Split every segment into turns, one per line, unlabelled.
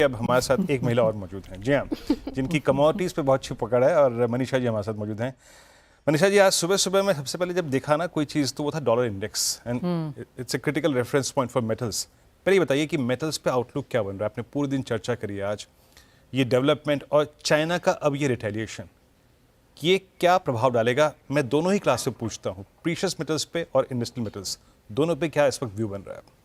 अब हमारे साथ एक महिला और मौजूद हैं, जी हाँ, जिनकी कमोडिटीज़ पे बहुत अच्छी पकड़ है, और मनीषा जी हमारे साथ मौजूद हैं। मनीषा जी, आज सुबह सुबह में सबसे पहले जब देखा ना कोई चीज़, तो वो था dollar index, and it's a critical reference point for metals. पहले ये बताइए कि मेटल्स पे आउटलुक क्या बन रहा है? आपने पूरे दिन चर्चा करी है आज, ये डेवलपमेंट और चाइना का अब ये रिटेलिएशन, ये क्या प्रभाव डालेगा? मैं दोनों ही क्लास से पूछता हूँ, प्रीशियस मेटल्स पे और इंडस्ट्रियल मेटल्स, दोनों पे क्या इस वक्त व्यू बन रहा है?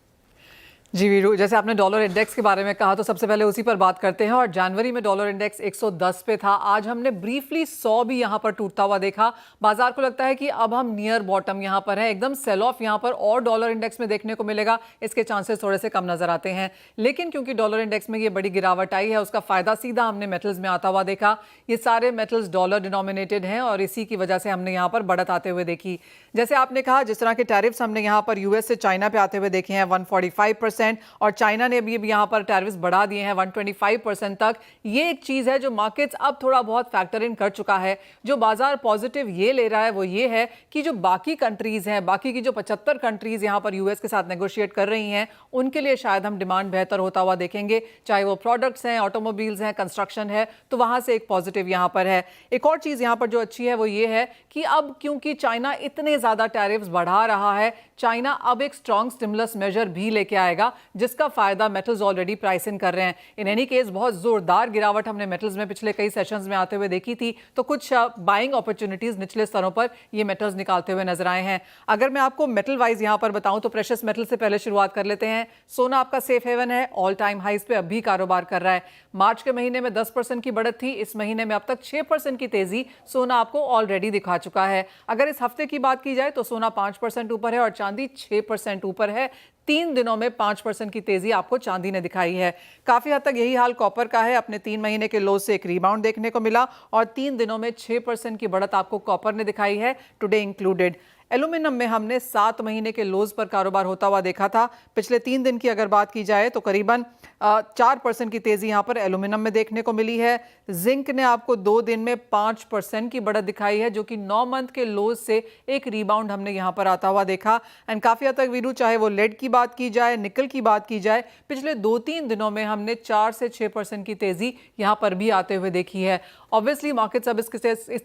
जी वीरू, जैसे आपने डॉलर इंडेक्स के बारे में कहा तो सबसे पहले उसी पर बात करते हैं। और जनवरी में डॉलर इंडेक्स 110 पे था, आज हमने ब्रीफली 100 भी यहां पर टूटता हुआ देखा। बाजार को लगता है कि अब हम नियर बॉटम यहां पर है, एकदम सेल ऑफ यहां पर और डॉलर इंडेक्स में देखने को मिलेगा, इसके चांसेस थोड़े से कम नजर आते हैं। लेकिन क्योंकि डॉलर इंडेक्स में ये बड़ी गिरावट आई है, उसका फायदा सीधा हमने मेटल्स में आता हुआ देखा। ये सारे मेटल्स डॉलर डिनोमिनेटेड हैं और इसी की वजह से हमने यहाँ पर बढ़त आते हुए देखी। जैसे आपने कहा, जिस तरह के टैरिफ्स हमने यहाँ पर यूएस से चाइना पे आते हुए देखे हैं 145%, और चाइना ने अभी यहाँ पर टैरिफ्स बढ़ा दिए हैं 125% तक। ये एक चीज है जो मार्केट्स अब थोड़ा बहुत फैक्टर इन कर चुका है। जो बाजार पॉजिटिव ये ले रहा है वो ये है कि जो बाकी कंट्रीज हैं, बाकी की जो 75 कंट्रीज यहाँ पर यूएस के साथ नेगोशिएट कर रही हैं, उनके लिए शायद हम डिमांड बेहतर होता हुआ देखेंगे, चाहे वो प्रोडक्ट्स हैं, ऑटोमोबाइल्स हैं, कंस्ट्रक्शन है, तो वहां से एक पॉजिटिव यहाँ पर है। एक और चीज यहाँ पर जो अच्छी है वो ये है कि अब क्योंकि चाइना इतने ज्यादा टैरिफ्स बढ़ा रहा है, चाइना अब एक स्ट्रॉन्ग स्टिमुलस मेजर भी लेके आएगा, जिसका फायदा मेटल्स ऑलरेडी प्राइस इन कर रहे हैं। इन एनी केस बहुत जोरदार गिरावट हमने मेटल्स में पिछले कई सेशंस में आते हुए देखी थी, तो कुछ बाइंग अपॉर्चुनिटीज निचले स्तरों पर ये मेटल्स निकालते हुए नजर आए हैं। अगर मैं आपको मेटल वाइज यहां पर बताऊं तो प्रेशियस मेटल से पहले शुरुआत कर लेते हैं। सोना आपका सेफ हेवन है, ऑल टाइम हाइज पे अभी कारोबार कर रहा है। मार्च के महीने में 10% की बढ़त थी, इस महीने में अब तक 6% की तेजी सोना आपको ऑलरेडी दिखा चुका है। अगर इस हफ्ते की बात की जाए तो सोना 5% ऊपर है और चांदी 6% ऊपर है। 3 दिनों में 5% की तेजी आपको चांदी ने दिखाई है। काफी हद तक यही हाल कॉपर का है, अपने 3 महीने के लो से एक रिबाउंड देखने को मिला और 3 दिनों में 6% की बढ़त आपको कॉपर ने दिखाई है, टुडे इंक्लूडेड। एल्यूमिनियम में हमने 7 महीने के लोज पर कारोबार होता हुआ देखा था। पिछले 3 दिन की अगर बात की जाए तो करीबन 4% की तेजी यहां पर एल्यूमिनियम में देखने को मिली है। जिंक ने आपको 2 दिन में 5% की बढ़त दिखाई है, जो कि 9 मंथ के लोज से एक रिबाउंड हमने यहां पर आता हुआ देखा। एंड काफी हद तक वीरू, चाहे वो लेड की बात की जाए, निकल की बात की जाए, पिछले 2-3 दिनों में हमने 4 से 6% की तेजी यहां पर भी आते हुए देखी है। ऑब्वियसली मार्केट्स अब इस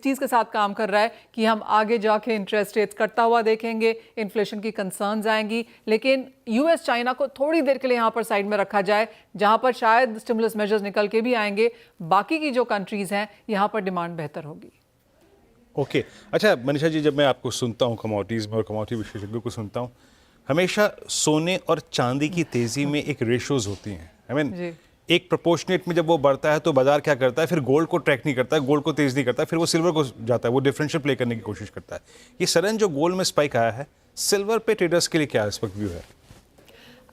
चीज के साथ काम कर रहा है कि हम आगे जाके इंटरेस्ट रेट्स करता हुआ देखेंगे, इन्फ्लेशन की कंसर्न्स आएंगी, लेकिन यूएस चाइना को थोड़ी देर के लिए यहां पर साइड में रखा जाए, जहां पर शायद स्टिमुलस मेजर्स निकल के भी आएंगे। बाकी की जो कंट्रीज हैं यहां पर डिमांड बेहतर होगी।
ओके, अच्छा मनीषा जी, जब मैं आपको सुनता हूँ कमोडिटीज़ में और कमोडिटी विशेषज्ञों को सुनता हूँ, हमेशा सोने और चांदी की तेजी में एक रेशोज होती हैं। आई मीन एक प्रोपोर्शनेट में जब वो बढ़ता है तो बाजार क्या करता है, फिर गोल्ड को ट्रैक नहीं करता है, गोल्ड को तेज नहीं करता है, फिर वो सिल्वर को जाता है, वो डिफरेंशियल प्ले करने की कोशिश करता है। ये सडन जो गोल्ड में स्पाइक आया है, सिल्वर पे ट्रेडर्स के लिए क्या इस वक्त व्यू है?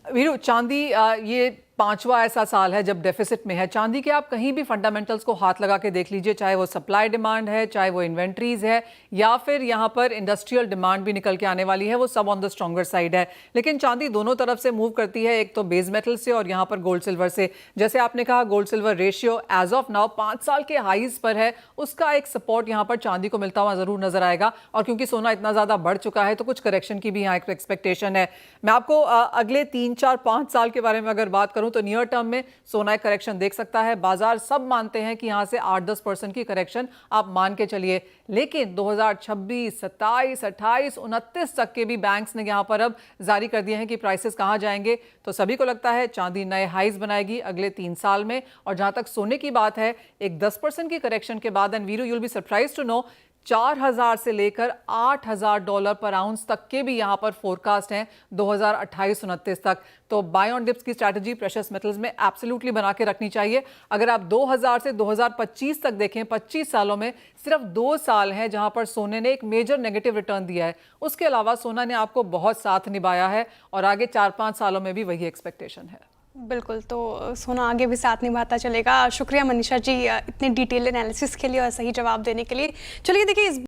वीरू, चांदी ये 5वां ऐसा साल है जब डेफिसिट में है। चांदी के आप कहीं भी फंडामेंटल्स को हाथ लगा के देख लीजिए, चाहे वो सप्लाई डिमांड है, चाहे वो इन्वेंट्रीज है, या फिर यहाँ पर इंडस्ट्रियल डिमांड भी निकल के आने वाली है, वो सब ऑन द स्ट्रॉन्गर साइड है। लेकिन चांदी दोनों तरफ से मूव करती है, एक तो बेस मेटल से और यहाँ पर गोल्ड सिल्वर से। जैसे आपने कहा, gold silver ratio as of now 5 साल के हाईज पर है, उसका एक सपोर्ट यहाँ पर चांदी को मिलता हुआ जरूर नजर आएगा। और क्योंकि सोना इतना ज्यादा बढ़ चुका है तो कुछ करेक्शन की भी यहाँ एक एक्सपेक्टेशन है। मैं आपको अगले 3-4-5 साल के बारे में अगर बात करूं तो नियर टर्म में सोना एक करेक्शन देख सकता है। बाजार सब मानते हैं कि यहां से 8-10% की करेक्शन आप मान के चलिए, लेकिन 2026, 27, 28, 29 तक के भी बैंक्स ने यहां पर अब जारी कर दिए हैं कि प्राइसेस कहां जाएंगे। तो सभी को लगता है चांदी नए हाइज बनाएगी अगले 3 साल में। और जहां तक सोने की बात है, एक 10% की करेक्शन के बाद, एंड वीरू you will be surprised to know, 4,000 से लेकर $8,000 पर आउंस तक के भी यहां पर फोरकास्ट हैं 2028-29 तक। तो बाय ऑन डिप्स की स्ट्रैटेजी प्रेशियस मेटल्स में एब्सोल्युटली बना के रखनी चाहिए। अगर आप 2000 से 2025 तक देखें, 25 सालों में सिर्फ 2 साल हैं जहां पर सोने ने एक मेजर नेगेटिव रिटर्न दिया है। उसके अलावा सोना ने आपको बहुत साथ निभाया है और आगे 4-5 सालों में भी वही एक्सपेक्टेशन है।
बिल्कुल, तो सोना आगे भी साथ निभाता चलेगा। शुक्रिया मनीषा जी इतने डिटेल एनालिसिस के लिए और सही जवाब देने के लिए। चलिए देखिए, इस